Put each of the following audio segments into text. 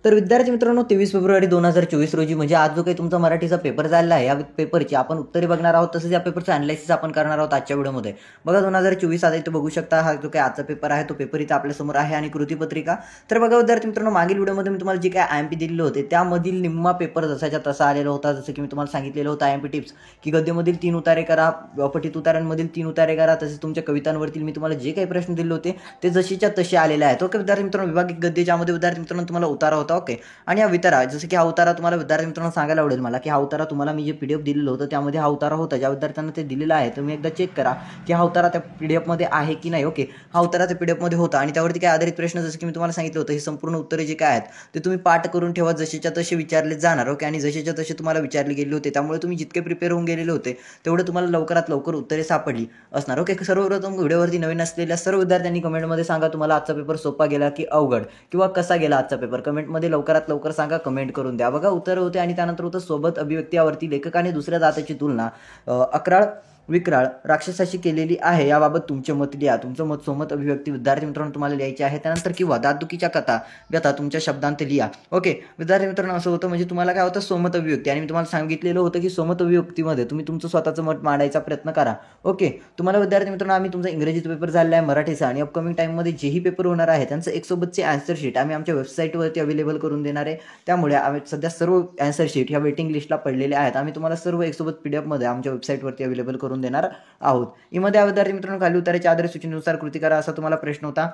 तर विद्यार्थी मित्रांनो 23 फेब्रुवारी 2024 रोजी म्हणजे आज जो काही तुमचा मराठीचा पेपर झालेला आहे या पेपरची आपण उत्तरे बघणार आहोत, तसेच या पेपरचं अनालिसिस आपण करणार आहोत आजच्या व्हिडिओमध्ये। बघा 2024 आता इथे बघू शकता, हा जो काही आजचा पेपर आहे तो पेपर इथे आपल्या समोर आहे आणि कृतीपत्रिका। तर बघा विद्यार्थी मित्रांनो, मागील व्हिडिओमध्ये मी तुम्हाला जे काही आयएमपी दिलेले होते त्यामधील निम्मा पेपर जसाच्या तसा आलेला होता। जसं की मी तुम्हाला सांगितलेलं होतं आयएमपी टिप्स की गद्यामधील 3 उतारे करा, पठित उतारांमधील 3 उतारे करा, तसेच तुमच्या कवितांवरतील मी तुम्हाला जे काही प्रश्न दिले होते ते जशीच्या तसे आलेले आहेत। ओके विद्यार्थी मित्रांनो, विभागिक गद्य ज्यामध्ये विद्यार्थी मित्रांनो तुम्हाला उतारा होता। ओके, आणि हा वितारा जसं की हा उतारा तुम्हाला विद्यार्थी मित्रांनो सांगायला आवडेल मला की हा उतारा तुम्हाला मी जे पीडीएफ दिलेलं होतं त्यामध्ये हा उतारा होता। ज्या विद्यार्थ्यांना ते दिलेला आहे तुम्ही एकदा चेक करा की हा उतारा त्या पीडीएफ मध्ये आहे की नाही। ओके, हा उतारा त्या पीडीएफ मध्ये होता आणि त्यावरती काय आधारित प्रश्न जसं की मी तुम्हाला सांगितलं होतं हे संपूर्ण उत्तरे जे काय आहेत ते तुम्ही पाठ करून ठेवा, जसेच्या तसे विचारले जाणार। ओके, आणि जसेच्या तसे तुम्हाला विचारले गेले होते, त्यामुळे तुम्ही जितके प्रिपेअर होऊन गेलेले होते तेवढं तुम्हाला लवकरात लवकर उत्तरे सापडली असणार। ओके, सर्वप्रथम व्हिडिओवरती नवीन असलेल्या सर्व विद्यार्थ्यांनी कमेंटमध्ये सांगा तुम्हाला आजचा पेपर सोपा गेला की अवघड, किंवा कसा गेला आजचा पेपर, कमेंटमध्ये लवकरात लवकर सांगा, कमेंट करून द्या। बघा उत्तर होते आणि त्यानंतर होतं सोबत अभिव्यक्ती यावरती लेखकाने दुसऱ्या जातीची तुलना अक्राळ विक्राळ राक्षसाशी केलेली आहे, याबाबत तुमचे मत लिहा। तुमचं मत सोमत अभिव्यक्ती विद्यार्थी मित्रांनो तुम्हाला लिहायची आहे। त्यानंतर किंवा दातदुखीच्या कथा व्यथा तुमच्या शब्दांत लिहा। ओके विद्यार्थी मित्रांनो, असं होतं म्हणजे तुम्हाला काय होतं सोमत अभिव्यक्ती, आणि मी तुम्हाला सांगितलेलं होतं की सोमत अभिव्यक्तीमध्ये तुम्ही तुमचं स्वतःचं मत मांडायचा प्रयत्न करा। ओके, तुम्हाला विद्यार्थी मित्रांनो आम्ही तुमचा इंग्रजीचा पेपर झालेला आहे, मराठीचा, आणि अपकमिंग टाईममध्ये जेही पेपर होणार आहे त्यांचं एक सोबतचे आन्सर शीट आम्ही आमच्या वेबसाईटवरती अवेलेबल करून देणार आहे। त्यामुळे आम्ही सध्या सर्व आन्सर शीट ह्या वेटिंग लिस्टला पडलेले आहेत, आम्ही तुम्हाला सर्व एक सोबत पीडीएफमध्ये आमच्या वेबसाईटवरती अवेलेबल करून देणार आहोत। यामध्ये विद्यार्थी मित्रांनो खाली उताराच्या आधारे सूचनेनुसार कृती करा असा तुम्हाला प्रश्न होता,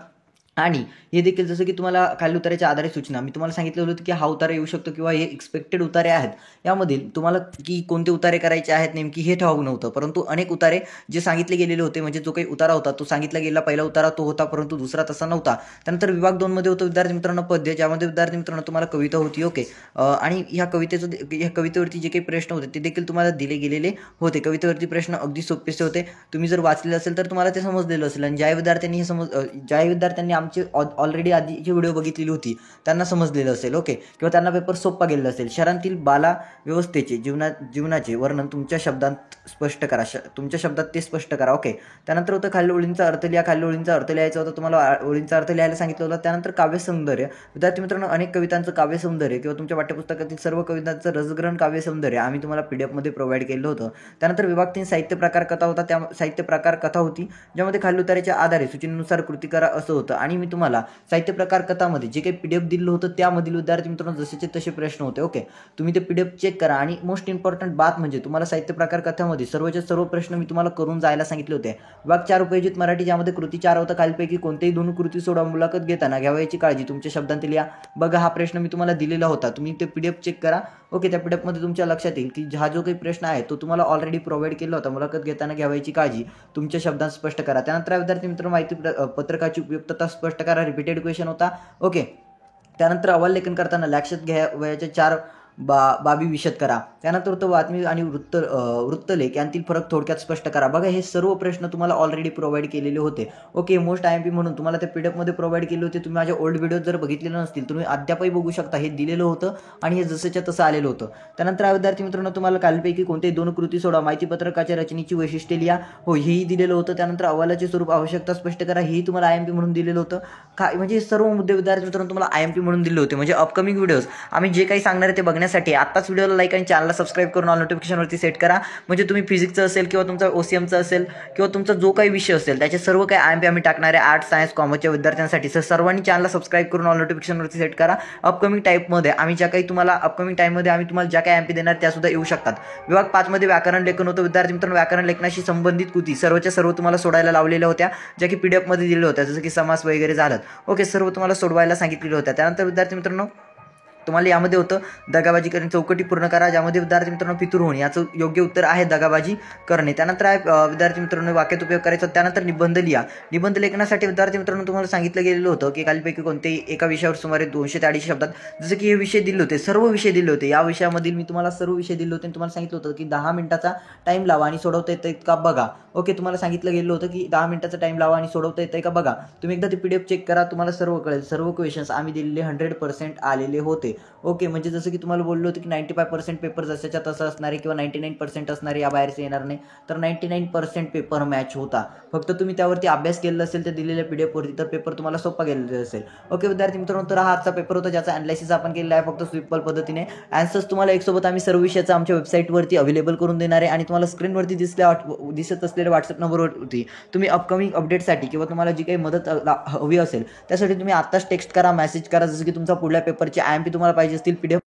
आणि हे देखील जसं की तुम्हाला खाली उताराच्या आधारे सूचना मी तुम्हाला सांगितलं होतं की हा उतारा येऊ शकतो किंवा हे एक्सपेक्टेड उतारे आहेत, यामधील तुम्हाला की कोणते उतारे करायचे आहेत नेमकी हे ठाऊक नव्हतं, परंतु अनेक उतारे जे सांगितले गेलेले होते, म्हणजे जो काही उतारा होता तो सांगितला गेला पहिला उतारा तो होता, परंतु दुसरा तसा नव्हता। त्यानंतर विभाग 2 मध्ये होतं विद्यार्थी मित्रांनो पद्य, ज्यामध्ये विद्यार्थी मित्रांनो तुम्हाला कविता होती। ओके, आणि ह्या कवितेवरती जे काही प्रश्न होते ते देखील तुम्हाला दिले गेलेले होते। कवितेवरती प्रश्न अगदी सोपेसे होते, तुम्ही जर वाचलेलं असेल तर तुम्हाला ते समजलेलं असेल, आणि ज्या विद्यार्थ्यांनी आमची ऑलरेडी आधीची व्हिडिओ बघितलेली होती त्यांना समजलेलं असेल। ओके, किंवा त्यांना पेपर सोपा गेलेला असेल। शहरांतील बाला व्यवस्थेचे जीवनाचे वर्णन तुमच्या शब्दात स्पष्ट करा, तुमच्या शब्दात ते स्पष्ट करा। ओके, त्यानंतर होतं खालील ओळींचा अर्थ लिहा, खालील ओळींचा अर्थ लिहायचा होता, तुम्हाला ओळींचा अर्थ लिहायला सांगितलं होतं। त्यानंतर काव्य सौंदर्य, विद्यार्थी मित्रांनो अनेक कवितांचं काव्य सौंदर्य किंवा तुमच्या पाठ्यपुस्तकातील सर्व कवितांचं रसग्रहण काव्य सौंदर्य आम्ही तुम्हाला पीडीएफ मध्ये प्रोव्हाइड केलं होतं। त्यानंतर विभाग 3 साहित्य प्रकार कथा होता, त्या साहित्य प्रकार कथा होती ज्यामध्ये खालील उताराच्या आधारे सूचनेनुसार कृती करा असं होतं, आणि मी तुम्हाला साहित्य प्रकार कथामध्ये जे काही पीडीएफ दिलं होतं त्यामधील विद्यार्थी मित्रांनो जसेचे तसे प्रश्न होते। ओके, तुम्ही ते पीडीएफ चेक करा, आणि मोस्ट इम्पॉर्टंट बात म्हणजे तुम्हाला साहित्य प्रकार कथामध्ये सर्वच्या सर्व प्रश्न मी तुम्हाला करून जायला सांगितले होते। विभाग 4 उपयोजित मराठी, ज्यामध्ये कृती 4 होता, खालीलपैकी कोणतेही 2 कृती सोडा, मुलाखत घेताना घ्यावयाची काळजी तुमच्या शब्दांत लिहा। बघा हा प्रश्न मी तुम्हाला दिलेला होता, तुम्ही ते पीडीएफ चेक करा। ओके, त्या पीडीएफ मध्ये तुमच्या लक्षात येईल की हा जो काही प्रश्न आहे तो तुम्हाला ऑलरेडी प्रोव्हाइड केला होता, मुलाखत घेताना घ्यावयाची काळजी तुमच्या शब्दांत स्पष्ट करा। त्यानंतर विद्यार्थी मित्र माहिती पत्रकाची उपयुक्तता स्पष्ट करा, रिपीटेड क्वेश्चन होता। ओके, त्यानंतर अहवाल लेखन करताना लक्षात घ्यावयाच्या 4 बाबी विशद करा। त्यानंतर होतं बातमी आणि वृत्तलेख यांतील फरक थोडक्यात स्पष्ट करा। बघा हे सर्व प्रश्न तुम्हाला ऑलरेडी प्रोव्हाइड केलेले होते। ओके, मोस्ट आयएमपी म्हणून तुम्हाला ते पीडीएफ मध्ये प्रोव्हाइड केले होते। तुम्ही माझे ओल्ड व्हिडिओ जर बघितलेले नसतील तुम्ही अद्यापही बघू शकता, हे दिलेलं होतं आणि हे जसंच्या तसं आलेलं होतं। त्यानंतर विद्यार्थी मित्रांनो तुम्हाला खालीलपैकी कोणतेही 2 कृती सोडा, माहिती पत्रकाच्या रचनेची वैशिष्ट्ये लिहा, हो हेही दिलेलं होतं। त्यानंतर अहवालाचे स्वरूप आवश्यकता स्पष्ट करा, हेही तुम्हाला आयएमपी म्हणून दिलेलं होतं। म्हणजे सर्व मुद्दे विद्यार्थी मित्रांनो तुम्हाला आयएमपी म्हणून दिले होते। म्हणजे अपकमिंग व्हिडिओज आम्ही जे काही सांगणार आहे ते बघण्यासाठी आत्ताच व्हिडिओला लाईक आणि चॅनलला सबस्क्राईब करून ऑल नोटिफिकेशनवरती सेट करा, म्हणजे तुम्ही फिजिक्सचं असेल किंवा तुमचा ओसीएमचा असेल किंवा तुमचा जो काही विषय असेल त्याचे सर्व काही आयएमपी आम्ही टाकणार आहे आर्ट्स सायन्स कॉमर्सच्या विद्यार्थ्यांसाठी। सर सर्वांनी चॅनलला सबस्क्राईब करून ऑल नोटिफिकेशनवरती सेट करा। अपकमिंग टाईपमध्ये आम्ही ज्या काही तुम्हाला अपकमिंग टाईममध्ये आम्ही तुम्हाला ज्या काही आयएमपी देणार त्या सुद्धा येऊ शकतात। विभाग 5 मध्ये व्याकरण लेखन होतं विद्यार्थी मित्रांनो, व्याकरण लेखनाशी संबंधित कृती सर्वच्या सर्व तुम्हाला सोडायला लावलेल्या होत्या, ज्या की पीडीएफ मध्ये दिलेल्या होत्या, जसं की समास वगैरे झालं। ओके, सर्व तुम्हाला सोडवायला सांगितलेलं होत्या। त्यानंतर विद्यार्थी मित्रांनो तुम्हाला यामध्ये होतं दगाबाजी करणे, चौकटी पूर्ण करा, ज्यामध्ये विद्यार्थी मित्रांनो पितूर होणे याचं योग्य उत्तर आहे दगाबाजी करणे। त्यानंतर विद्यार्थी मित्रांनो वाक्यात उपयोग करायचा। त्यानंतर निबंध लिहा, निबंध लेखनासाठी विद्यार्थी मित्रांनो तुम्हाला सांगितलं गेलेलं होतं की खालीलपैकी कोणतेही एका विषयावर सुमारे 200 ते 250 शब्दात, जसं की हे विषय दिले होते, सर्व विषय दिले होते, या विषयामधील मी तुम्हाला सर्व विषय दिले होते आणि तुम्हाला सांगितलं होतं की 10 मिनिटाचा टाइम लावा आणि सोडवता येतं का बघा। ओके, तुम्हाला सांगितलं गेलं होतं की 10 मिनिटाचा टाइम लावा आणि सोडवता येतं का बघा। तुम्ही एकदा ते पीडीएफ चेक करा, तुम्हाला सर्व कळेल। सर्व क्वेश्चन्स आम्ही दिलेले 100% आलेले होते। होते. ओके, म्हणजे जसं की तुम्हाला बोललो होतं की 95% पेपर जशाच्या तसं असणार आहे किंवा 99% असणार आहे, याबाहेरचं येणार नाही. तर 99% पेपर मॅच होता. फक्त तुम्ही त्यावरती अभ्यास केलेला असेल तर दिलेल्या PDF वरती, तर पेपर तुम्हाला सोपा गेलेला असेल. ओके विद्यार्थी मित्रांनो, तर हा आजचा पेपर होता ज्याचा अनालिसिस आपण केलेला आहे फक्त सिंपल पद्धतीने. आन्सर्स तुम्हाला एक सोबत आम्ही सर्व विषयाचा आमच्या वेबसाईटवरती अवेलेबल करून देणार आहे आणि तुम्हाला स्क्रीनवरती दिसत असलेल्या व्हॉट्सअप नंबरवरती तुम्ही अपकमिंग अपडेटसाठी किंवा तुम्हाला जी काही मदत हवी असेल त्यासाठी तुम्ही आत्ताच टेक्स्ट करा, मेसेज करा. जसं की तुमचा पुढल्या पेपरचे IMP तुम्हाला पाहिजे असतील, PDF